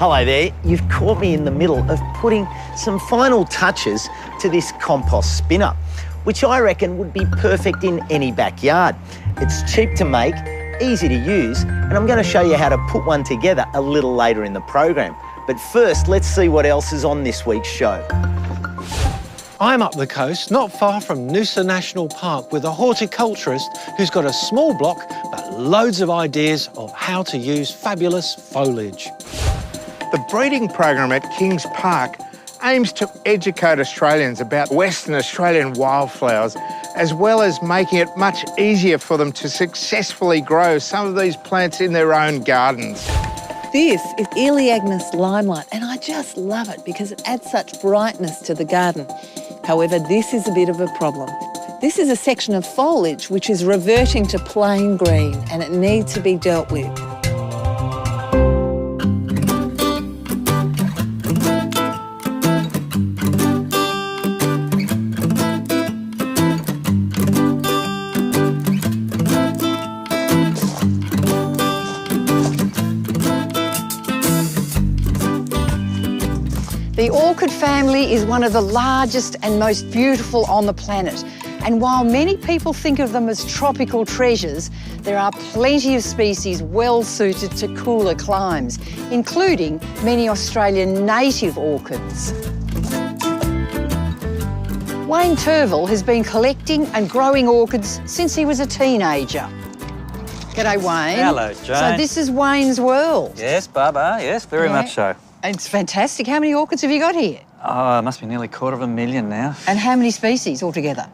Hello there, you've caught me in the middle of putting some final touches to this compost spinner, which I reckon would be perfect in any backyard. It's cheap to make, easy to use, and I'm going to show you how to put one together a little later in the program. But first, let's see what else is on this week's show. I'm up the coast, not far from Noosa National Park, with a horticulturist who's got a small block but loads of ideas of how to use fabulous foliage. The breeding program at Kings Park aims to educate Australians about Western Australian wildflowers, as well as making it much easier for them to successfully grow some of these plants in their own gardens. This is Elaeagnus limelight, and I just love it because it adds such brightness to the garden. However, this is a bit of a problem. This is a section of foliage which is reverting to plain green, and it needs to be dealt with. The orchid family is one of the largest and most beautiful on the planet. And while many people think of them as tropical treasures, there are plenty of species well suited to cooler climes, including many Australian native orchids. Wayne Turville has been collecting and growing orchids since he was a teenager. G'day, Wayne. Hello, Jane. So this is Wayne's world. Yes, Barbara, yes, very much so. It's fantastic. How many orchids have you got here? Oh, it must be nearly 250,000 now. And how many species altogether?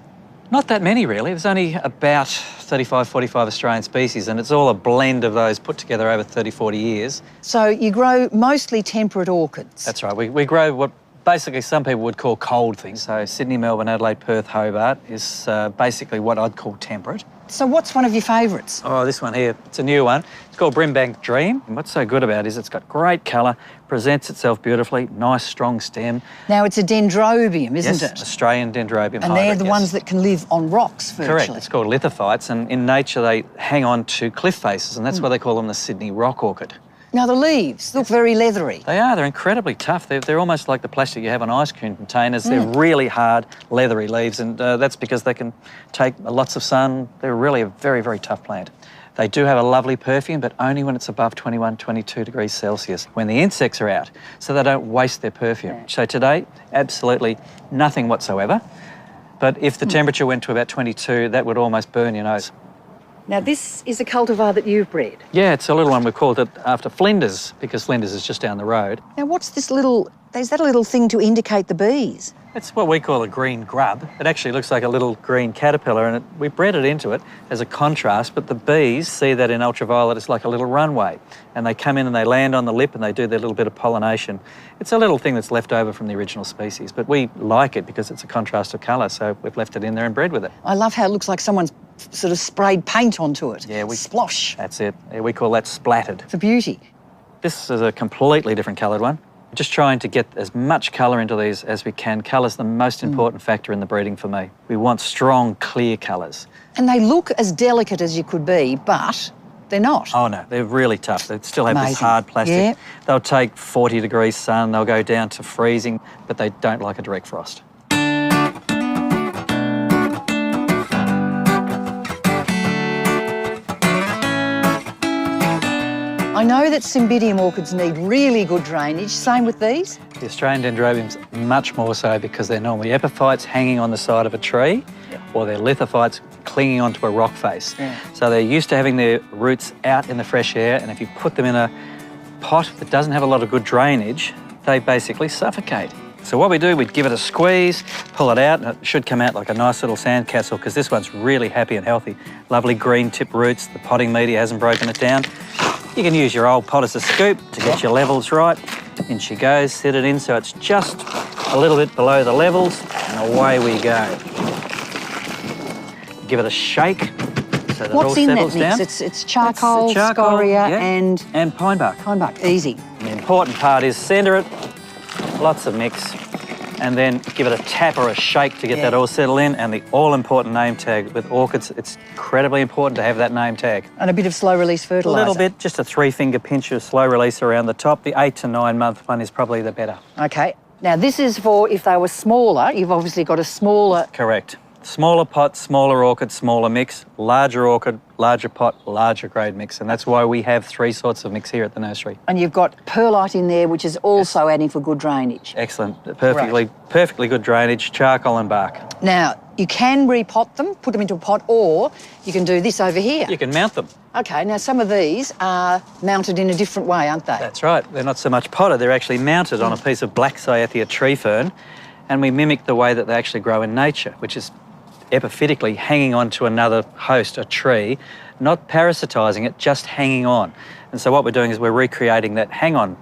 Not that many, really. There's only about 35, 45 Australian species, and it's all a blend of those put together over 30, 40 years. So you grow mostly temperate orchids? That's right. We grow what basically some people would call cold things. So Sydney, Melbourne, Adelaide, Perth, Hobart is basically what I'd call temperate. So what's one of your favourites? Oh, this one here, it's a new one. It's called Brimbank Dream. And what's so good about it is it's got great colour, presents itself beautifully, nice strong stem. Now it's a dendrobium, isn't Yes, it? Australian dendrobium And hybrid, they're the yes. ones that can live on rocks virtually. Correct, it's called lithophytes, and in nature they hang on to cliff faces, and that's why they call them the Sydney rock orchid. Now the leaves look very leathery. They are, they're incredibly tough. They're almost like the plastic you have on ice cream containers. They're really hard, leathery leaves, and that's because they can take lots of sun. They're really a very, very tough plant. They do have a lovely perfume, but only when it's above 21, 22 degrees Celsius, when the insects are out, so they don't waste their perfume. Yeah. So today, absolutely nothing whatsoever. But if the temperature went to about 22, that would almost burn your nose. Now this is a cultivar that you've bred. Yeah, it's a little one. We've called it after Flinders, because Flinders is just down the road. Now what's this little, is that a little thing to indicate the bees? It's what we call a green grub. It actually looks like a little green caterpillar, and we bred it into it as a contrast, but the bees see that in ultraviolet it's like a little runway, and they come in and they land on the lip and they do their little bit of pollination. It's a little thing that's left over from the original species, but we like it because it's a contrast of colour, so we've left it in there and bred with it. I love how it looks like someone's sort of sprayed paint onto it. Yeah, Splosh. That's it. Yeah, we call that splattered. For beauty. This is a completely different coloured one. Just trying to get as much colour into these as we can. Colour's the most important factor in the breeding for me. We want strong, clear colours. And they look as delicate as you could be, but they're not. Oh no, they're really tough. They still have this Amazing. hard plastic. Yeah. They'll take 40 degrees sun, they'll go down to freezing, but they don't like a direct frost. I know that Cymbidium orchids need really good drainage. Same with these? The Australian dendrobiums much more so, because they're normally epiphytes hanging on the side of a tree, or they're lithophytes clinging onto a rock face. Yeah. So they're used to having their roots out in the fresh air, and if you put them in a pot that doesn't have a lot of good drainage, they basically suffocate. So what we do, we'd give it a squeeze, pull it out, and it should come out like a nice little sandcastle, because this one's really happy and healthy. Lovely green tip roots, the potting media hasn't broken it down. You can use your old pot as a scoop to get your levels right. In she goes, set it in so it's just a little bit below the levels, and away we go. Give it a shake so that it all What's in that settles down. mix? It's charcoal, Charcoal, scoria, yeah, and pine bark. pine bark. Easy. And the important part is centre it, lots of mix, and then give it a tap or a shake to get that all settled in, and the all-important name tag. With orchids, it's incredibly important to have that name tag. And a bit of slow-release A fertiliser. little bit, just a 3-finger pinch of slow release around the top. The 8 to 9 month one is probably the better. Okay. Now, this is for if they were smaller. You've obviously got a smaller... Correct. Smaller pot, smaller orchid, smaller mix, larger orchid, larger pot, larger grade mix. And that's why we have 3 sorts of mix here at the nursery. And you've got perlite in there, which is also adding for good drainage. Excellent. Perfectly good drainage, charcoal and bark. Now, you can repot them, put them into a pot, or you can do this over here. You can mount them. Okay, now some of these are mounted in a different way, aren't they? That's right. They're not so much potted, they're actually mounted on a piece of black cyathea tree fern, and we mimic the way that they actually grow in nature, which is epiphytically hanging on to another host, a tree, not parasitising it, just hanging on. And so what we're doing is we're recreating that hang-on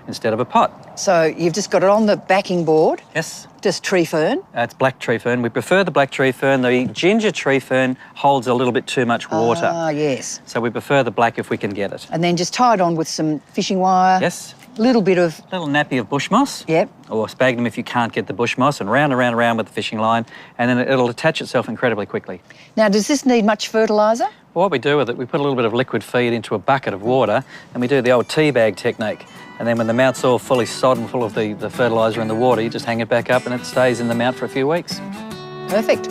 instead of a pot. So you've just got it on the backing board. Yes. Just tree fern. It's black tree fern. We prefer the black tree fern. The ginger tree fern holds a little bit too much water. Ah, yes. So we prefer the black if we can get it. And then just tie it on with some fishing wire. Yes. Little bit of... Little nappy of bush moss. Yep. Or sphagnum if you can't get the bush moss, and round and round and round with the fishing line, and then it'll attach itself incredibly quickly. Now, does this need much fertiliser? Well, what we do with it, we put a little bit of liquid feed into a bucket of water, and we do the old tea bag technique. And then when the mount's all fully sodden, full of the fertiliser and the water, you just hang it back up and it stays in the mount for a few weeks. Perfect.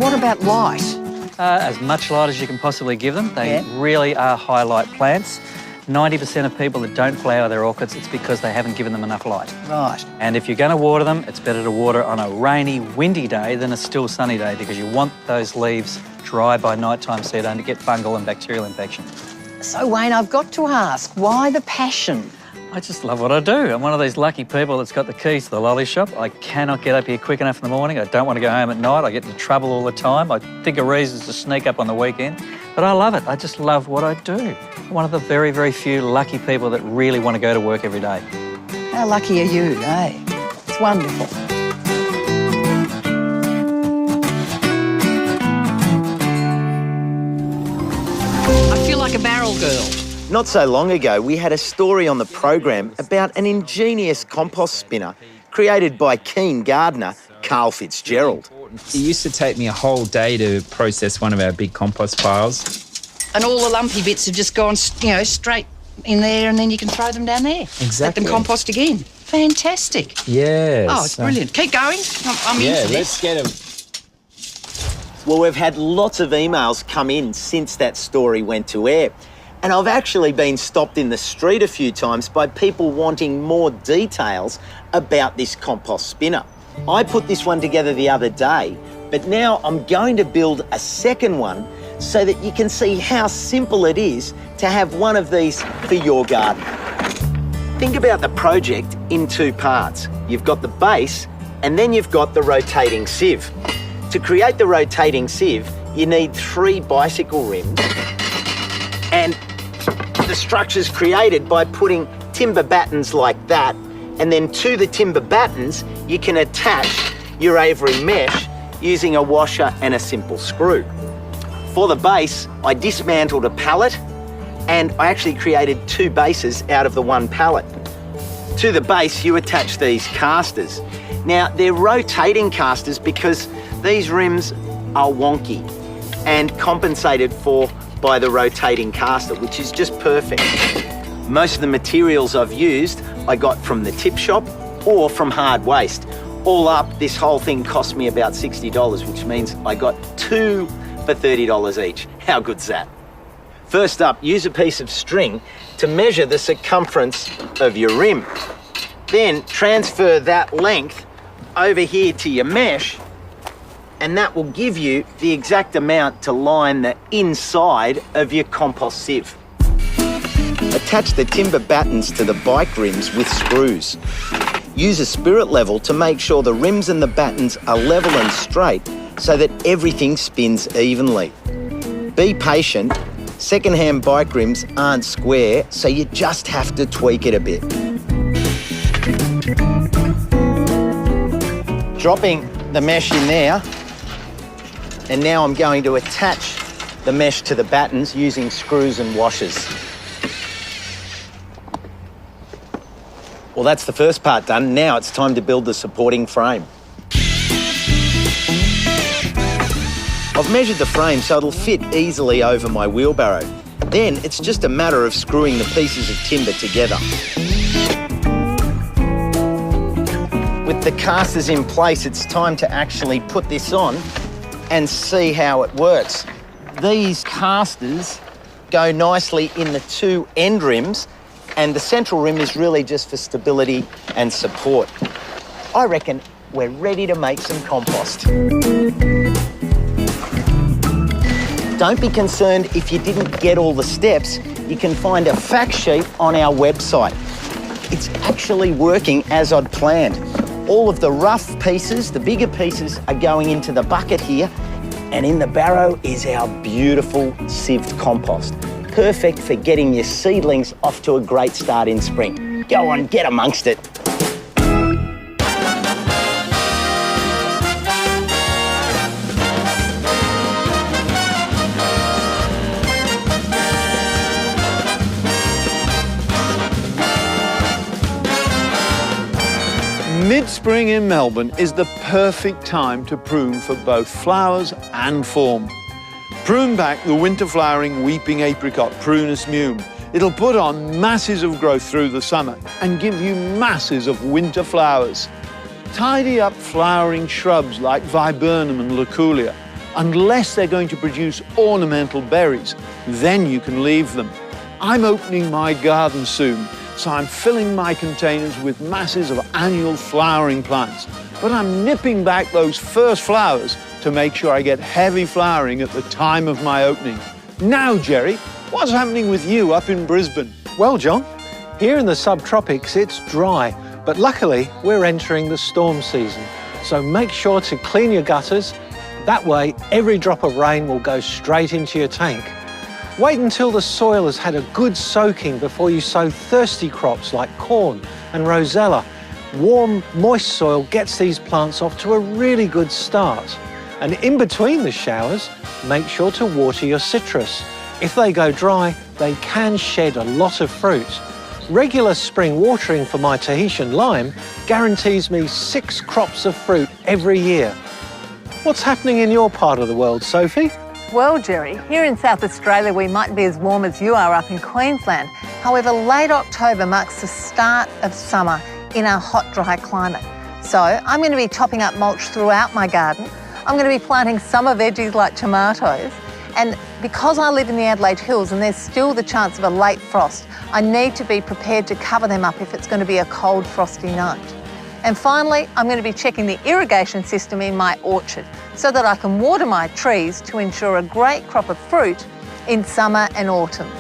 What about light? As much light as you can possibly give them. They really are high light plants. 90% of people that don't flower their orchids, it's because they haven't given them enough light. Right. And if you're going to water them, it's better to water on a rainy, windy day than a still sunny day, because you want those leaves dry by nighttime so you don't get fungal and bacterial infection. So, Wayne, I've got to ask, why the passion? I just love what I do. I'm one of these lucky people that's got the keys to the lolly shop. I cannot get up here quick enough in the morning. I don't want to go home at night. I get into trouble all the time. I think of reasons to sneak up on the weekend. But I love it. I just love what I do. I'm one of the very, very few lucky people that really want to go to work every day. How lucky are you, eh? It's wonderful. I feel like a barrel girl. Not so long ago, we had a story on the program about an ingenious compost spinner created by keen gardener Carl Fitzgerald. It used to take me a whole day to process one of our big compost piles. And all the lumpy bits have just gone, straight in there, and then you can throw them down there. Exactly. Let them compost again. Fantastic. Yes. Oh, it's brilliant. Keep going. I'm into this. Let's get them. Well, we've had lots of emails come in since that story went to air. And I've actually been stopped in the street a few times by people wanting more details about this compost spinner. I put this one together the other day, but now I'm going to build a second one so that you can see how simple it is to have one of these for your garden. Think about the project in 2 parts. You've got the base and then you've got the rotating sieve. To create the rotating sieve, you need 3 bicycle rims, and the structure's created by putting timber battens like that, and then to the timber battens you can attach your Avery mesh using a washer and a simple screw. For the base, I dismantled a pallet and I actually created 2 bases out of the 1 pallet. To the base you attach these casters. Now they're rotating casters because these rims are wonky and compensated for by the rotating caster, which is just perfect. Most of the materials I've used I got from the tip shop or from hard waste. All up, this whole thing cost me about $60, which means I got 2 for $30 each. How good's that? First up, use a piece of string to measure the circumference of your rim. Then transfer that length over here to your mesh, and that will give you the exact amount to line the inside of your compost sieve. Attach the timber battens to the bike rims with screws. Use a spirit level to make sure the rims and the battens are level and straight so that everything spins evenly. Be patient. Second-hand bike rims aren't square, so you just have to tweak it a bit. Dropping the mesh in there, and now I'm going to attach the mesh to the battens using screws and washers. Well, that's the first part done. Now it's time to build the supporting frame. I've measured the frame so it'll fit easily over my wheelbarrow. Then it's just a matter of screwing the pieces of timber together. With the casters in place, it's time to actually put this on and see how it works. These casters go nicely in the two end rims, and the central rim is really just for stability and support. I reckon we're ready to make some compost. Don't be concerned if you didn't get all the steps. You can find a fact sheet on our website. It's actually working as I'd planned. All of the rough pieces, the bigger pieces, are going into the bucket here, and in the barrow is our beautiful sieved compost. Perfect for getting your seedlings off to a great start in spring. Go on, get amongst it. Mid-spring in Melbourne is the perfect time to prune for both flowers and form. Prune back the winter-flowering weeping apricot, Prunus mume. It'll put on masses of growth through the summer and give you masses of winter flowers. Tidy up flowering shrubs like viburnum and loculia. Unless they're going to produce ornamental berries, then you can leave them. I'm opening my garden soon, so I'm filling my containers with masses of annual flowering plants. But I'm nipping back those first flowers to make sure I get heavy flowering at the time of my opening. Now, Jerry, what's happening with you up in Brisbane? Well, John, here in the subtropics it's dry, but luckily we're entering the storm season. So make sure to clean your gutters. That way every drop of rain will go straight into your tank. Wait until the soil has had a good soaking before you sow thirsty crops like corn and rosella. Warm, moist soil gets these plants off to a really good start. And in between the showers, make sure to water your citrus. If they go dry, they can shed a lot of fruit. Regular spring watering for my Tahitian lime guarantees me 6 crops of fruit every year. What's happening in your part of the world, Sophie? Well, Jerry, here in South Australia we might be as warm as you are up in Queensland. However, late October marks the start of summer in our hot, dry climate. So I'm going to be topping up mulch throughout my garden. I'm going to be planting summer veggies like tomatoes. And because I live in the Adelaide Hills and there's still the chance of a late frost, I need to be prepared to cover them up if it's going to be a cold, frosty night. And finally, I'm going to be checking the irrigation system in my orchard so that I can water my trees to ensure a great crop of fruit in summer and autumn.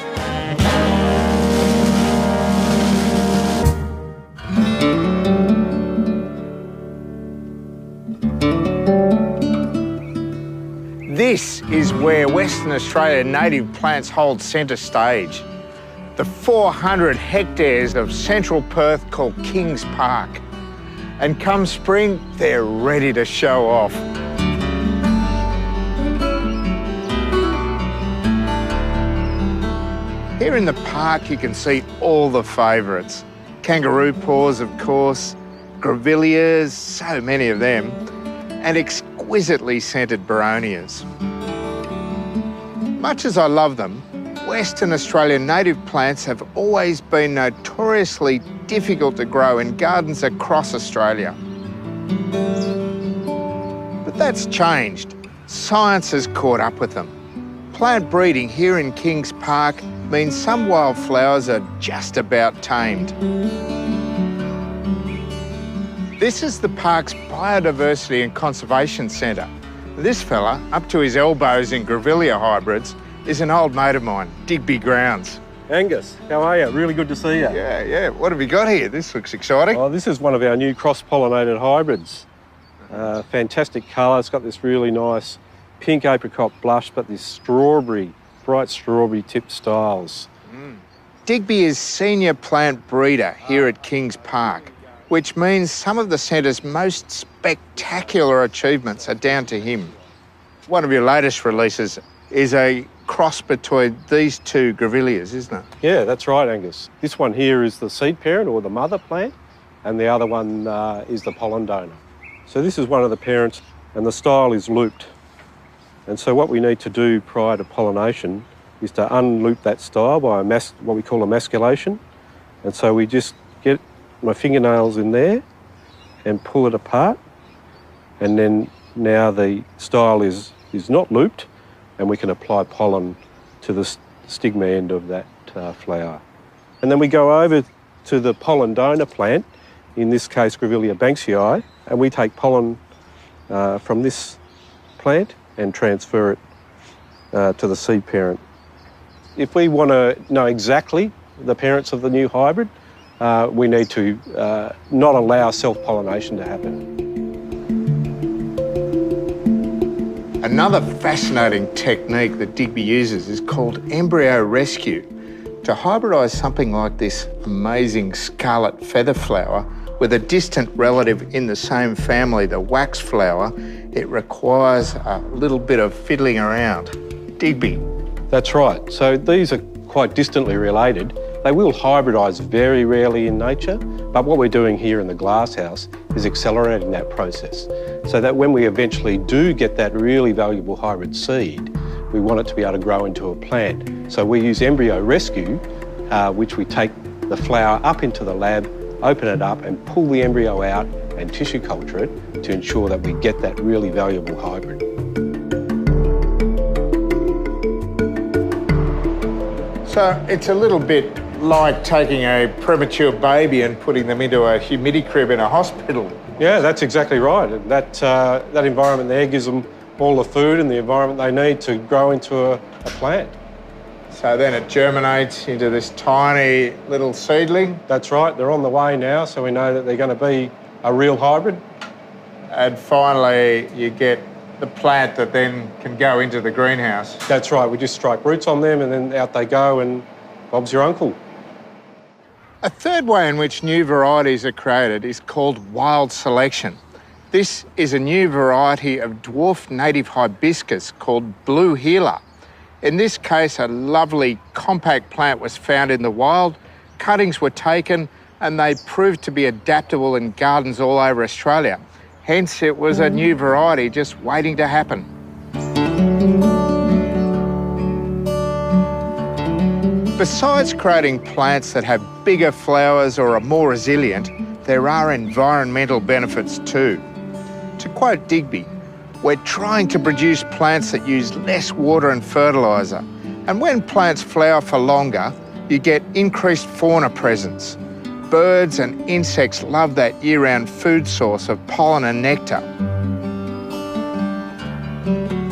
This is where Western Australia native plants hold centre stage. The 400 hectares of central Perth called Kings Park. And come spring, they're ready to show off. Here in the park, you can see all the favourites. Kangaroo paws, of course, grevilleas, so many of them, and exquisitely scented beronias. Much as I love them, Western Australian native plants have always been notoriously difficult to grow in gardens across Australia. But that's changed. Science has caught up with them. Plant breeding here in Kings Park means some wildflowers are just about tamed. This is the park's Biodiversity and Conservation Centre. This fella, up to his elbows in grevillea hybrids, is an old mate of mine, Digby Grounds. Angus, how are you? Really good to see you. Yeah. What have we got here? This looks exciting. Oh, this is one of our new cross-pollinated hybrids. Fantastic colour. It's got this really nice pink apricot blush, but this strawberry, bright strawberry tipped styles. Digby is senior plant breeder here at Kings Park, which means some of the centre's most spectacular achievements are down to him. One of your latest releases is a cross between these two grevilleas, isn't it? Yeah, that's right, Angus. This one here is the seed parent or the mother plant, and the other one is the pollen donor. So this is one of the parents, and the style is looped. And so what we need to do prior to pollination is to unloop that style by what we call emasculation. And so we just get my fingernails in there and pull it apart, and then now the style is not looped, and we can apply pollen to the stigma end of that flower. And then we go over to the pollen donor plant, in this case Grevillea banksii, and we take pollen from this plant and transfer it to the seed parent. If we want to know exactly the parents of the new hybrid, we need to not allow self-pollination to happen. Another fascinating technique that Digby uses is called embryo rescue. To hybridise something like this amazing scarlet feather flower with a distant relative in the same family, the wax flower, it requires a little bit of fiddling around. Digby. That's right. So these are quite distantly related. They will hybridise very rarely in nature, but what we're doing here in the glasshouse is accelerating that process so that when we eventually do get that really valuable hybrid seed, we want it to be able to grow into a plant. So we use embryo rescue, which we take the flower up into the lab, open it up and pull the embryo out and tissue culture it to ensure that we get that really valuable hybrid. So it's a little bit like taking a premature baby and putting them into a humidity crib in a hospital. Yeah, that's exactly right. And that environment there gives them all the food and the environment they need to grow into a plant. So then it germinates into this tiny little seedling. That's right, they're on the way now, so we know that they're going to be a real hybrid. And finally you get the plant that then can go into the greenhouse. That's right, we just strike roots on them and then out they go and Bob's your uncle. A third way in which new varieties are created is called wild selection. This is a new variety of dwarf native hibiscus called blue healer. In this case, a lovely compact plant was found in the wild, cuttings were taken, and they proved to be adaptable in gardens all over Australia. Hence, it was a new variety just waiting to happen. Besides creating plants that have bigger flowers or are more resilient, there are environmental benefits too. To quote Digby, we're trying to produce plants that use less water and fertiliser. And when plants flower for longer, you get increased fauna presence. Birds and insects love that year-round food source of pollen and nectar.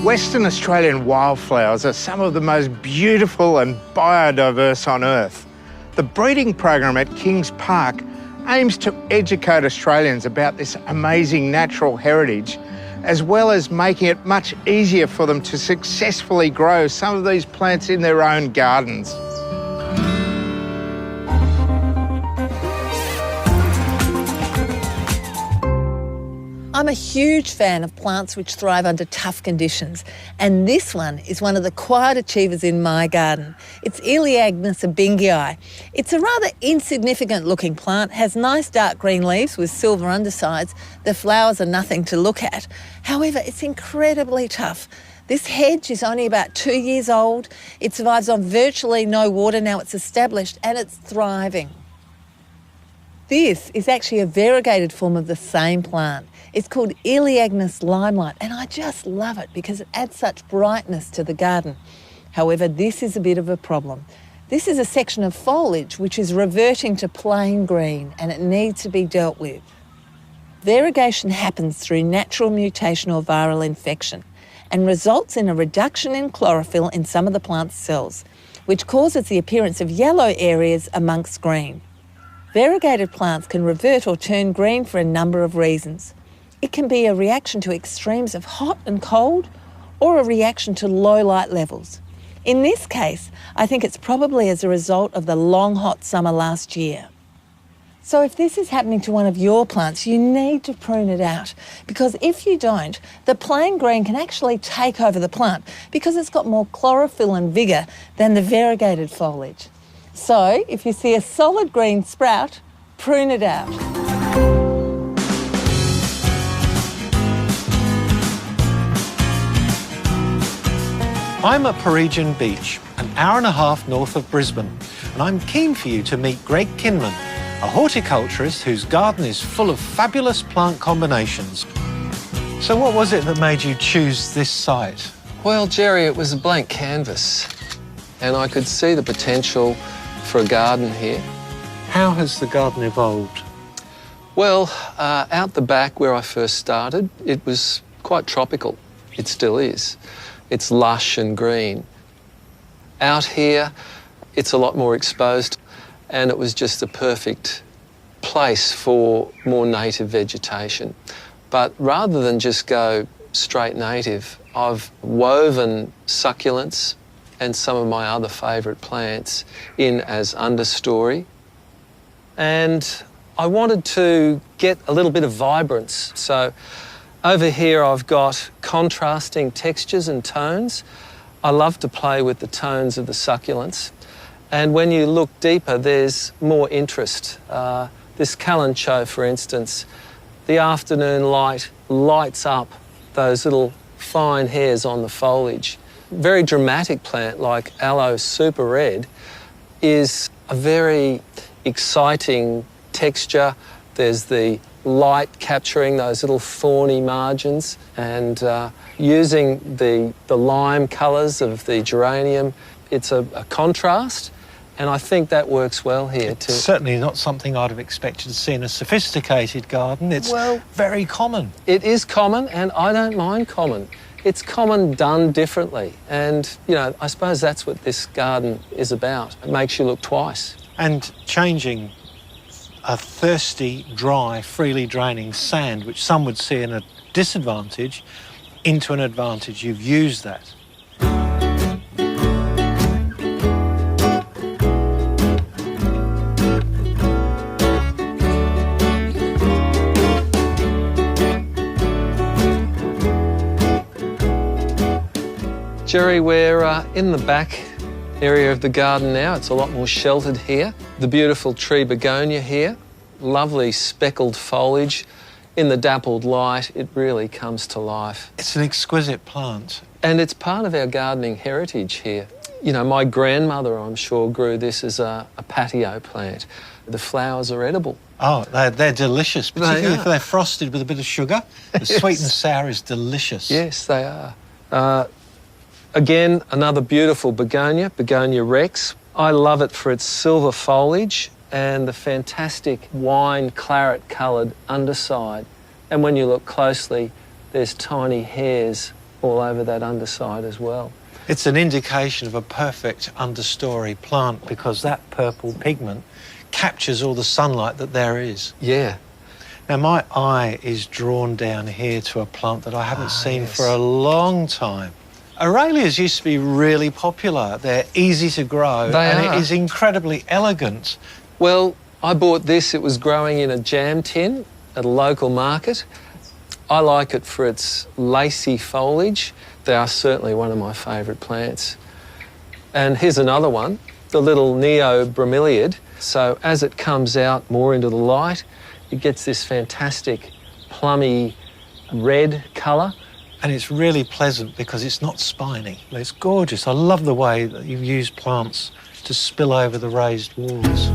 Western Australian wildflowers are some of the most beautiful and biodiverse on Earth. The breeding program at Kings Park aims to educate Australians about this amazing natural heritage, as well as making it much easier for them to successfully grow some of these plants in their own gardens. I'm a huge fan of plants which thrive under tough conditions, and this one is one of the quiet achievers in my garden. It's Gardeningaus abingii. It's a rather insignificant looking plant, has nice dark green leaves with silver undersides. The flowers are nothing to look at. However, it's incredibly tough. This hedge is only about 2 years old. It survives on virtually no water now it's established, and it's thriving. This is actually a variegated form of the same plant. It's called Gardeningaus limelight, and I just love it because it adds such brightness to the garden. However, this is a bit of a problem. This is a section of foliage which is reverting to plain green, and it needs to be dealt with. Variegation happens through natural mutation or viral infection and results in a reduction in chlorophyll in some of the plant's cells, which causes the appearance of yellow areas amongst green. Variegated plants can revert or turn green for a number of reasons. It can be a reaction to extremes of hot and cold, or a reaction to low light levels. In this case, I think it's probably as a result of the long hot summer last year. So if this is happening to one of your plants, you need to prune it out, because if you don't, the plain green can actually take over the plant because it's got more chlorophyll and vigour than the variegated foliage. So if you see a solid green sprout, prune it out. I'm at Peregian Beach, an hour and a half north of Brisbane, and I'm keen for you to meet Greg Kinman, a horticulturist whose garden is full of fabulous plant combinations. So what was it that made you choose this site? Well, Jerry, it was a blank canvas, and I could see the potential for a garden here. How has the garden evolved? Well, out the back where I first started, it was quite tropical. It still is. It's lush and green. Out here, it's a lot more exposed, and it was just the perfect place for more native vegetation. But rather than just go straight native, I've woven succulents and some of my other favourite plants in as understory. And I wanted to get a little bit of vibrance. So over here I've got contrasting textures and tones. I love to play with the tones of the succulents. And when you look deeper, there's more interest. This calancho, for instance, the afternoon light lights up those little fine hairs on the foliage. Very dramatic plant like Aloe Super Red is a very exciting texture. There's the light capturing those little thorny margins, and using the lime colours of the geranium, it's a contrast, and I think that works well here too. It's certainly not something I'd have expected to see in a sophisticated garden. It's very common. It is common, and I don't mind common. It's common done differently, and you know, I suppose that's what this garden is about. It makes you look twice. And changing a thirsty, dry, freely draining sand, which some would see in a disadvantage, into an advantage. You've used that. Jerry, we're in the back area of the garden now. It's a lot more sheltered here. The beautiful tree begonia here, lovely speckled foliage. In the dappled light, it really comes to life. It's an exquisite plant. And it's part of our gardening heritage here. You know, my grandmother, I'm sure, grew this as a patio plant. The flowers are edible. Oh, they're delicious, particularly if They are. they're frosted with a bit of sugar. The sweet and sour is delicious. Yes, they are. Again, another beautiful begonia, Begonia rex. I love it for its silver foliage and the fantastic wine claret coloured underside. And when you look closely, there's tiny hairs all over that underside as well. It's an indication of a perfect understory plant because that purple pigment captures all the sunlight that there is. Yeah. Now, my eye is drawn down here to a plant that I haven't seen yes. for a long time. Aralias used to be really popular. They're easy to grow They it is incredibly elegant. Well, I bought this. It was growing in a jam tin at a local market. I like it for its lacy foliage. They are certainly one of my favourite plants. And here's another one, the little neo-bromeliad. So as it comes out more into the light, it gets this fantastic plummy red colour. And it's really pleasant because it's not spiny. It's gorgeous. I love the way that you've used plants to spill over the raised walls.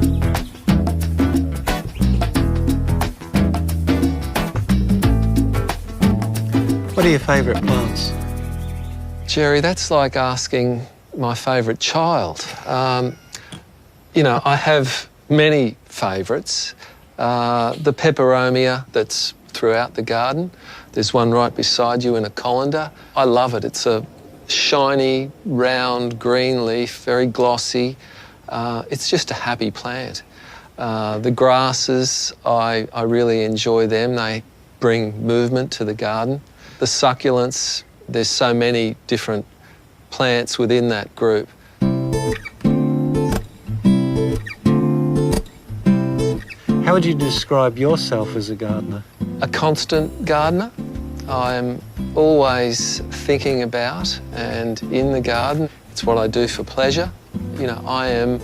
What are your favourite plants? Jerry, that's like asking my favourite child. You know, I have many favourites. The peperomia that's throughout the garden. There's one right beside you in a colander. I love it. It's a shiny, round, green leaf, very glossy. It's just a happy plant. The grasses, I really enjoy them. They bring movement to the garden. The succulents, there's so many different plants within that group. How would you describe yourself as a gardener? A constant gardener. I'm always thinking about and in the garden. It's what I do for pleasure. You know, I am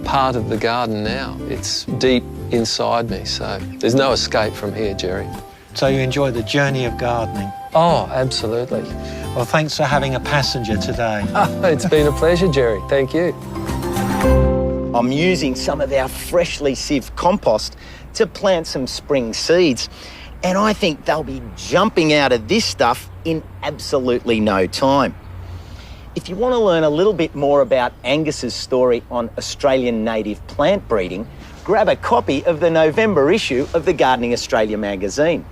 part of the garden now. It's deep inside me, so there's no escape from here, Jerry. So you enjoy the journey of gardening? Oh, absolutely. Well, thanks for having a passenger today. It's been a pleasure, Jerry. Thank you. I'm using some of our freshly sieved compost to plant some spring seeds, and I think they'll be jumping out of this stuff in absolutely no time. If you want to learn a little bit more about Angus's story on Australian native plant breeding, grab a copy of the November issue of the Gardening Australia magazine.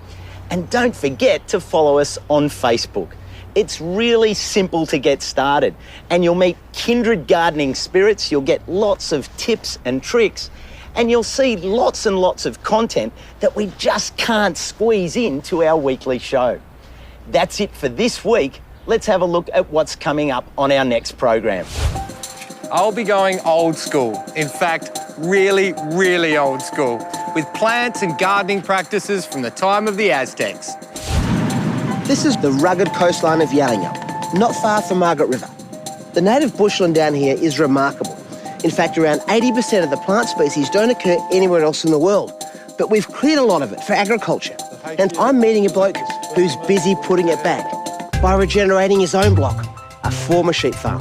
And don't forget to follow us on Facebook. It's really simple to get started, and you'll meet kindred gardening spirits, you'll get lots of tips and tricks, and you'll see lots and lots of content that we just can't squeeze into our weekly show. That's it for this week. Let's have a look at what's coming up on our next program. I'll be going old school. In fact, really, really old school, with plants and gardening practices from the time of the Aztecs. This is the rugged coastline of Yallingup, not far from Margaret River. The native bushland down here is remarkable. In fact, around 80% of the plant species don't occur anywhere else in the world, but we've cleared a lot of it for agriculture. And I'm meeting a bloke who's busy putting it back by regenerating his own block, a former sheep farm.